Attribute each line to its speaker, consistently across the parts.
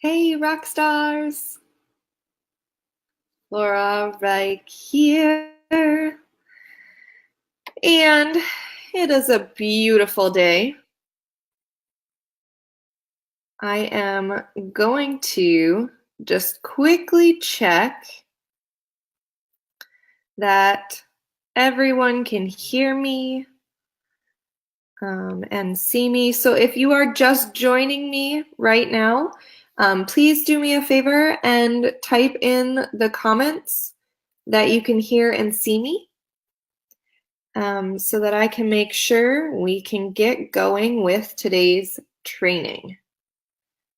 Speaker 1: Hey, rock stars! Laura right here. And it is a beautiful day. I am going to just quickly check that everyone can hear me and see me. So if you are just joining me right now, please do me a favor and type in the comments that you can hear and see me. So that I can make sure we can get going with today's training.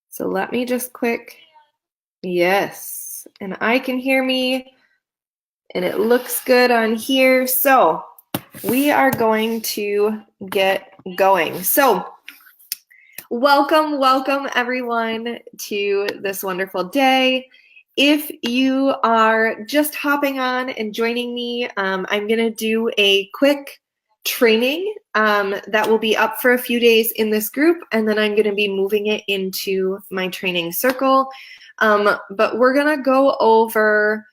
Speaker 1: So let me just yes, and I can hear me, and it looks good on here. So we are going to get going. So welcome everyone to this wonderful day. If you are just hopping on and joining me, I'm going to do a quick training that will be up for a few days in this group, and then I'm going to be moving it into my training circle. But we're going to go over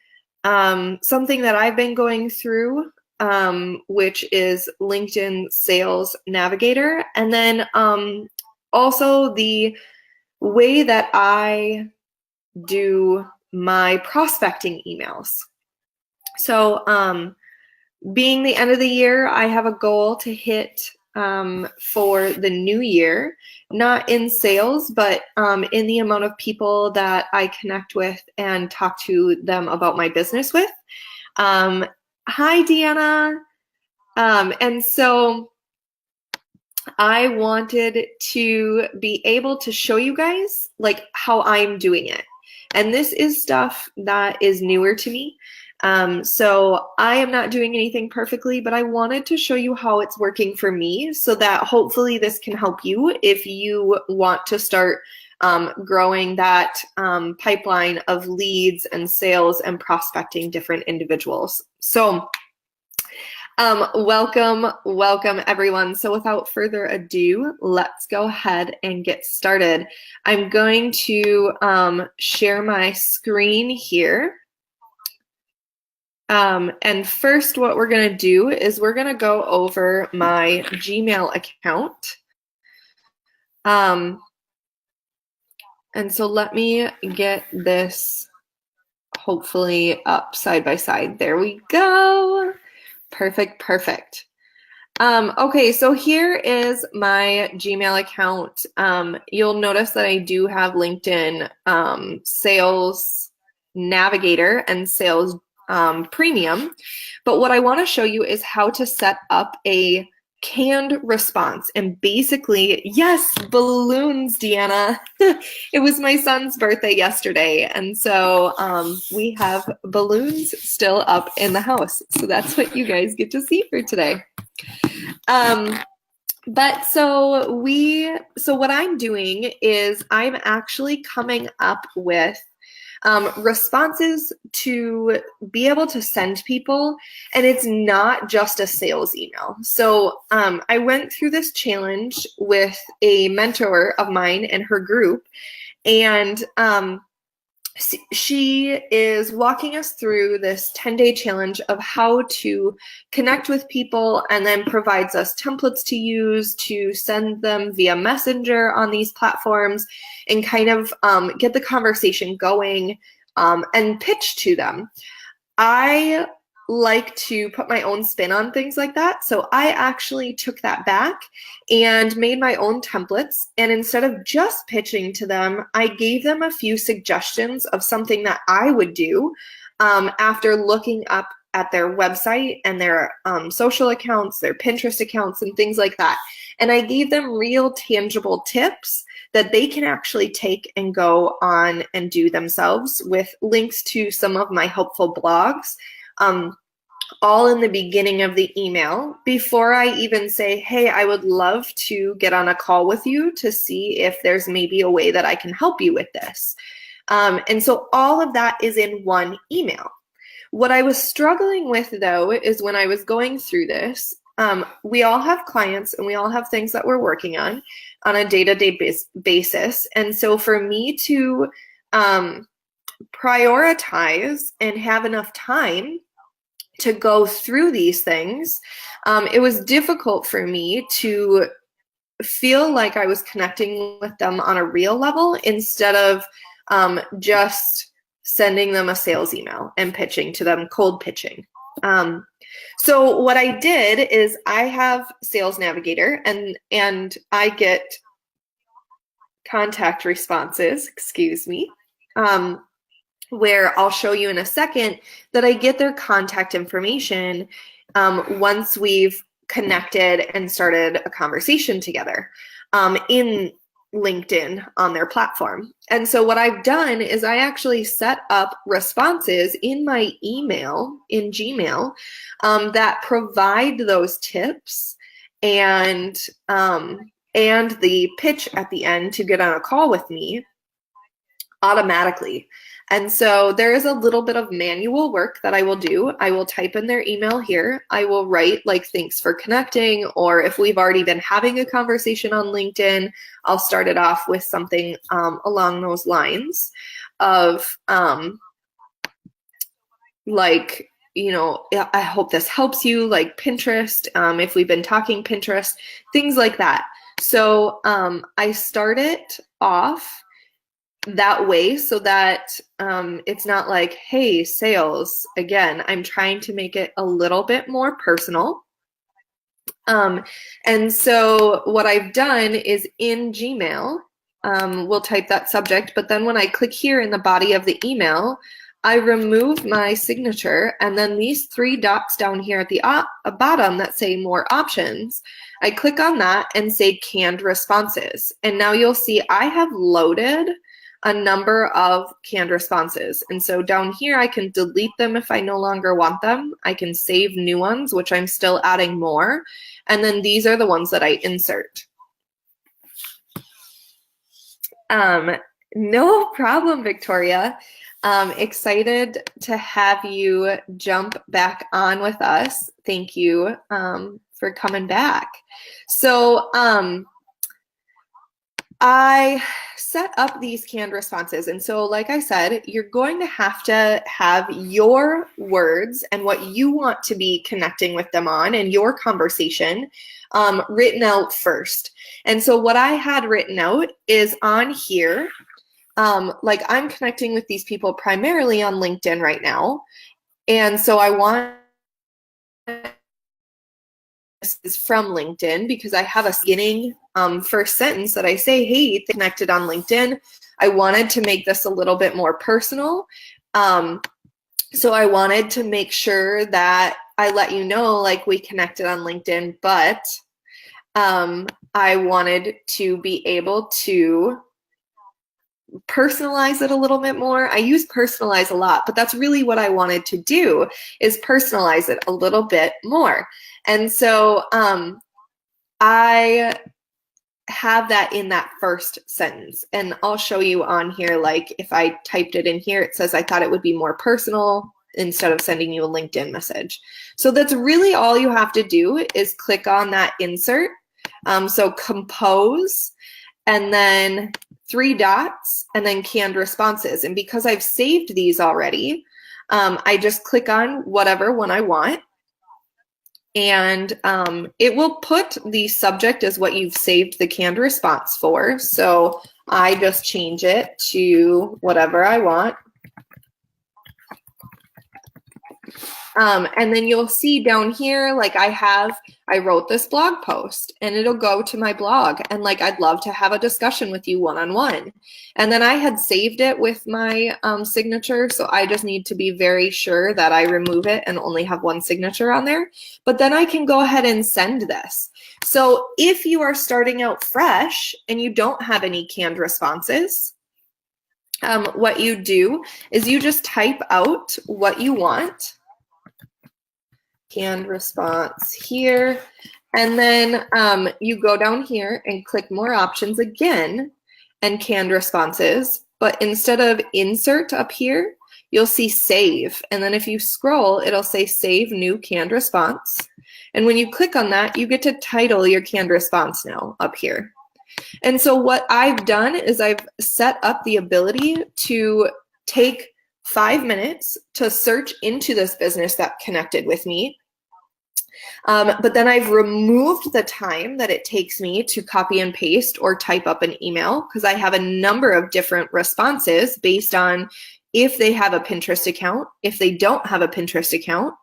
Speaker 1: something that I've been going through, which is LinkedIn Sales Navigator, and then also the way that I do my prospecting emails. So being the end of the year, I have a goal to hit for the new year, not in sales, but in the amount of people that I connect with and talk to them about my business with. Hi, Deanna. And so I wanted to be able to show you guys like how I'm doing it. And this is stuff that is newer to me. So I am not doing anything perfectly, but I wanted to show you how it's working for me so that hopefully this can help you if you want to start growing that pipeline of leads and sales and prospecting different individuals. So welcome everyone. So without further ado, let's go ahead and get started. I'm going to share my screen here. And first what we're going to do is we're going to go over my Gmail account. And so let me get this hopefully up side by side. There we go. Perfect. Okay, so here is my Gmail account. You'll notice that I do have LinkedIn Sales Navigator and Sales Premium. But what I want to show you is how to set up a canned response. And basically, yes, balloons, Deanna. It was my son's birthday yesterday, and so we have balloons still up in the house. So that's what you guys get to see for today. But so what I'm doing is I'm actually coming up with responses to be able to send people, and it's not just a sales email. So I went through this challenge with a mentor of mine and her group, and she is walking us through this 10-day challenge of how to connect with people, and then provides us templates to use to send them via Messenger on these platforms and kind of get the conversation going and pitch to them. I like to put my own spin on things like that. So I actually took that back and made my own templates. And instead of just pitching to them, I gave them a few suggestions of something that I would do after looking up at their website and their social accounts, their Pinterest accounts, and things like that. And I gave them real tangible tips that they can actually take and go on and do themselves, with links to some of my helpful blogs, all in the beginning of the email, before I even say, hey, I would love to get on a call with you to see if there's maybe a way that I can help you with this. And so all of that is in one email. What I was struggling with, though, is when I was going through this, we all have clients and we all have things that we're working on. on a day-to-day basis. And so for me to prioritize and have enough time to go through these things, it was difficult for me to feel like I was connecting with them on a real level instead of just sending them a sales email and pitching to them, cold pitching. So what I did is I have Sales Navigator, and I get contact responses, excuse me, where I'll show you in a second that I get their contact information once we've connected and started a conversation together in LinkedIn on their platform. And so what I've done is I actually set up responses in my email, in Gmail, that provide those tips and the pitch at the end to get on a call with me automatically. And so there is a little bit of manual work that I will do. I will type in their email here. I will write like, thanks for connecting, or if we've already been having a conversation on LinkedIn, I'll start it off with something along those lines of like, you know, I hope this helps you, like Pinterest, if we've been talking Pinterest, things like that. So I start it off that way so that it's not like, hey, sales, again, I'm trying to make it a little bit more personal. And so what I've done is in Gmail, we'll type that subject, but then when I click here in the body of the email, I remove my signature, and then these three dots down here at the bottom that say more options, I click on that and say canned responses. And now you'll see I have loaded a number of canned responses. And so down here, I can delete them if I no longer want them. I can save new ones, which I'm still adding more. And then these are the ones that I insert. No problem, Victoria. Excited to have you jump back on with us. Thank you for coming back. So I set up these canned responses. And so, like I said, you're going to have your words and what you want to be connecting with them on and your conversation written out first. And so what I had written out is on here, like I'm connecting with these people primarily on LinkedIn right now. And so I want this is from LinkedIn because I have a beginning first sentence that I say, hey, connected on LinkedIn. I wanted to make this a little bit more personal. So I wanted to make sure that I let you know, like, we connected on LinkedIn, but I wanted to be able to personalize it a little bit more. I use personalize a lot, but that's really what I wanted to do, is personalize it a little bit more. And so I have that in that first sentence, and I'll show you on here, like if I typed it in here, it says I thought it would be more personal instead of sending you a LinkedIn message. So that's really all you have to do is click on that insert. So compose, and then three dots, and then canned responses. And because I've saved these already, I just click on whatever one I want. And it will put the subject as what you've saved the canned response for. So I just change it to whatever I want. And then you'll see down here, like I wrote this blog post, and it'll go to my blog, and like, I'd love to have a discussion with you one-on-one. And then I had saved it with my signature. So I just need to be very sure that I remove it and only have one signature on there. But then I can go ahead and send this. So if you are starting out fresh and you don't have any canned responses, what you do is you just type out what you want. Canned response here, and then you go down here and click more options again, and canned responses, but instead of insert up here, you'll see save, and then if you scroll, it'll say save new canned response, and when you click on that, you get to title your canned response now up here. And so what I've done is I've set up the ability to take 5 minutes to search into this business that connected with me. But then I've removed the time that it takes me to copy and paste or type up an email, because I have a number of different responses based on if they have a Pinterest account, if they don't have a Pinterest account,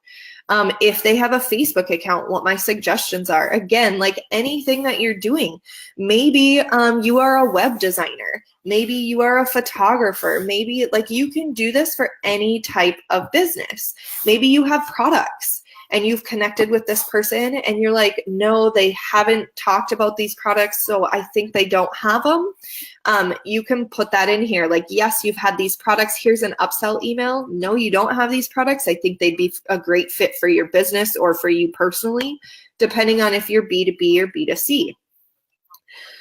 Speaker 1: if they have a Facebook account, what my suggestions are. Again, like anything that you're doing, maybe you are a web designer, maybe you are a photographer, maybe like you can do this for any type of business. Maybe you have products and you've connected with this person and you're like, no, they haven't talked about these products, so I think they don't have them. You can put that in here. Like, yes, you've had these products. Here's an upsell email. No, you don't have these products. I think they'd be a great fit for your business or for you personally, depending on if you're B2B or B2C.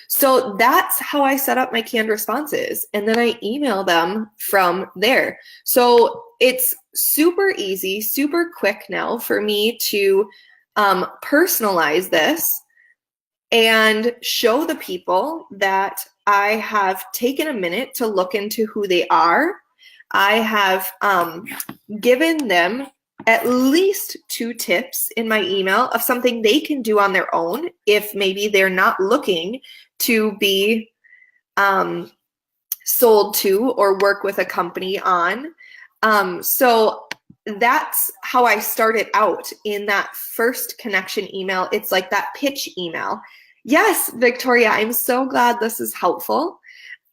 Speaker 1: So that's how I set up my canned responses. And then I email them from there. So it's super easy, super quick now for me to personalize this and show the people that I have taken a minute to look into who they are. I have given them at least 2 tips in my email of something they can do on their own if maybe they're not looking to be sold to or work with a company on. So that's how I started out in that first connection email. It's like that pitch email. Yes, Victoria, I'm so glad this is helpful.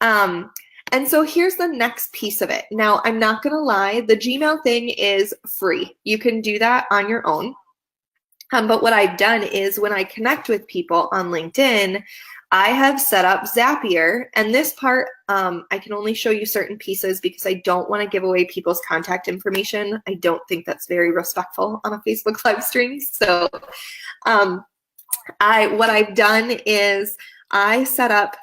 Speaker 1: And so here's the next piece of it. Now, I'm not going to lie, the Gmail thing is free. You can do that on your own. But what I've done is when I connect with people on LinkedIn, I have set up Zapier, and this part, I can only show you certain pieces because I don't want to give away people's contact information. I don't think that's very respectful on a Facebook live stream. So what I've done is I set up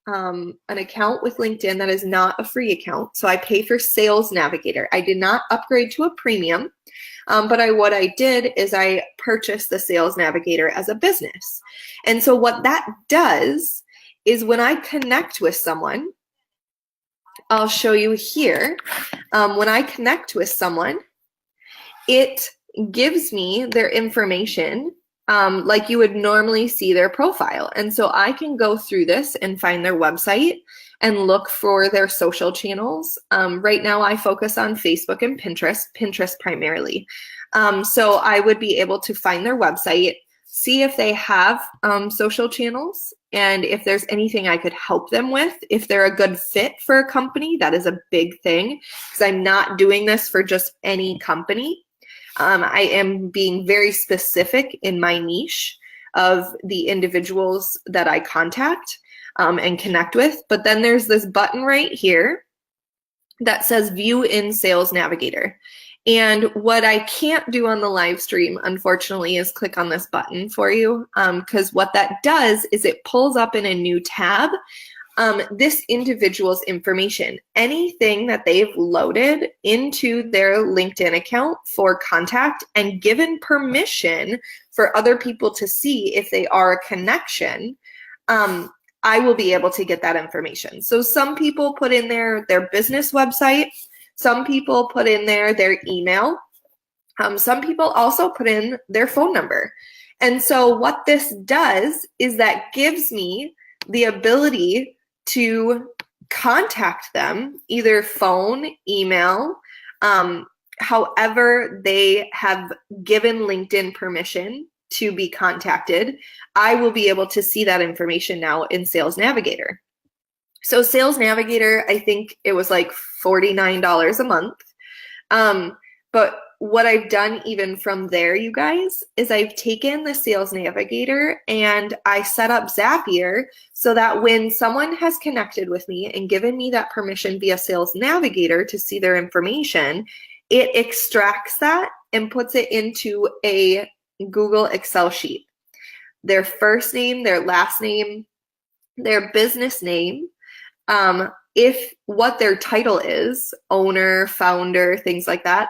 Speaker 1: an account with LinkedIn that is not a free account. So I pay for Sales Navigator. I did not upgrade to a premium, but what I did is I purchased the Sales Navigator as a business. And so what that does is when I connect with someone, I'll show you here. When I connect with someone, it gives me their information like you would normally see their profile. And so I can go through this and find their website and look for their social channels. Right now I focus on Facebook and Pinterest primarily. So I would be able to find their website, see if they have social channels, and if there's anything I could help them with. If they're a good fit for a company, that is a big thing, because I'm not doing this for just any company. I am being very specific in my niche of the individuals that I contact and connect with. But then there's this button right here that says View in Sales Navigator. And what I can't do on the live stream, unfortunately, is click on this button for you, because what that does is it pulls up in a new tab this individual's information, anything that they've loaded into their LinkedIn account for contact and given permission for other people to see if they are a connection. I will be able to get that information. So some people put in their business website. Some people put in their email. Some people also put in their phone number. And so what this does is that gives me the ability to contact them, either phone, email, however they have given LinkedIn permission to be contacted. I will be able to see that information now in Sales Navigator. So Sales Navigator, I think it was like $49 a month. But what I've done even from there, you guys, is I've taken the Sales Navigator and I set up Zapier so that when someone has connected with me and given me that permission via Sales Navigator to see their information, it extracts that and puts it into a Google Excel sheet. Their first name, their last name, their business name, if what their title is, owner, founder, things like that.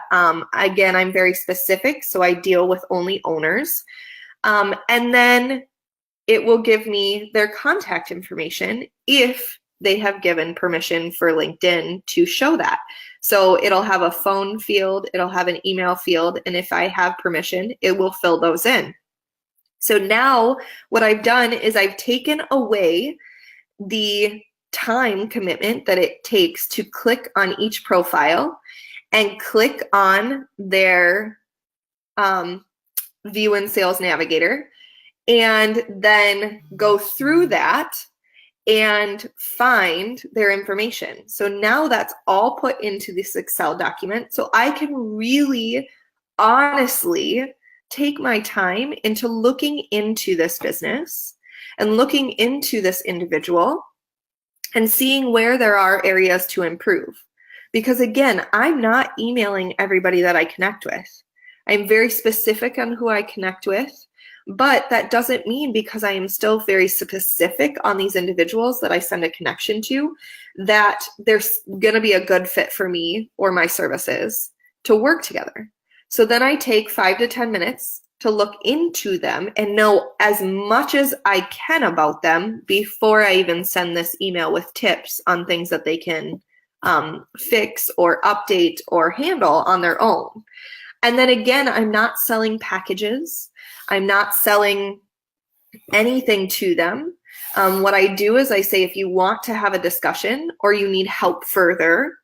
Speaker 1: Again, I'm very specific, so I deal with only owners. And then it will give me their contact information if they have given permission for LinkedIn to show that. So it'll have a phone field, it'll have an email field, and if I have permission, it will fill those in. So now what I've done is I've taken away the time commitment that it takes to click on each profile and click on their View in Sales Navigator, and then go through that and find their information. So now that's all put into this Excel document. So I can really honestly take my time into looking into this business and looking into this individual and seeing where there are areas to improve. Because again, I'm not emailing everybody that I connect with. I'm very specific on who I connect with, but that doesn't mean, because I am still very specific on these individuals that I send a connection to, that they're gonna be a good fit for me or my services to work together. So then I take 5 to 10 minutes to look into them and know as much as I can about them before I even send this email with tips on things that they can fix or update or handle on their own. And then again, I'm not selling packages. I'm not selling anything to them. What I do is I say, if you want to have a discussion or you need help further,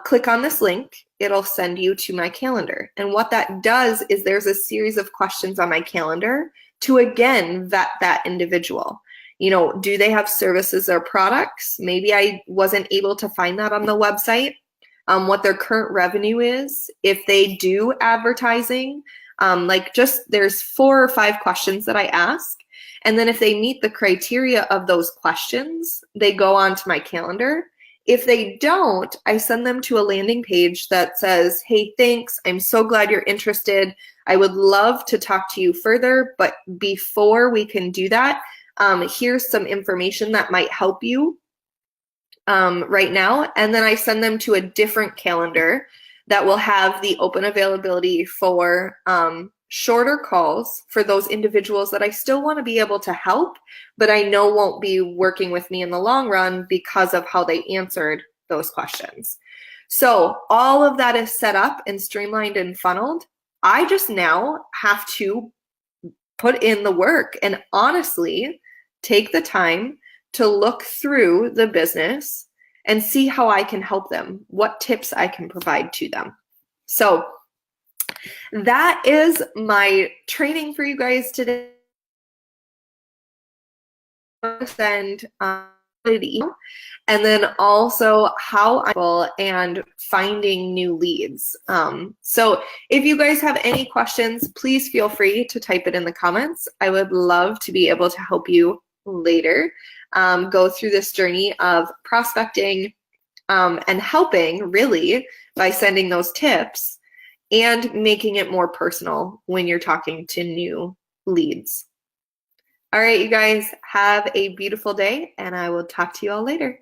Speaker 1: click on this link. It'll send you to my calendar. And what that does is there's a series of questions on my calendar to, again, vet that individual. You know, do they have services or products? Maybe I wasn't able to find that on the website. What their current revenue is, if they do advertising, there's 4 or 5 questions that I ask. And then if they meet the criteria of those questions, they go on to my calendar. If they don't, I send them to a landing page that says, hey, thanks, I'm so glad you're interested. I would love to talk to you further, but before we can do that, here's some information that might help you right now. And then I send them to a different calendar that will have the open availability for shorter calls for those individuals that I still want to be able to help, but I know won't be working with me in the long run because of how they answered those questions. So all of that is set up and streamlined and funneled. I just now have to put in the work and honestly take the time to look through the business and see how I can help them, what tips I can provide to them. So that is my training for you guys today. Send an email, and then also how and finding new leads. So if you guys have any questions, please feel free to type it in the comments. I would love to be able to help you later go through this journey of prospecting and helping, really, by sending those tips and making it more personal when you're talking to new leads. All right, you guys, have a beautiful day, and I will talk to you all later.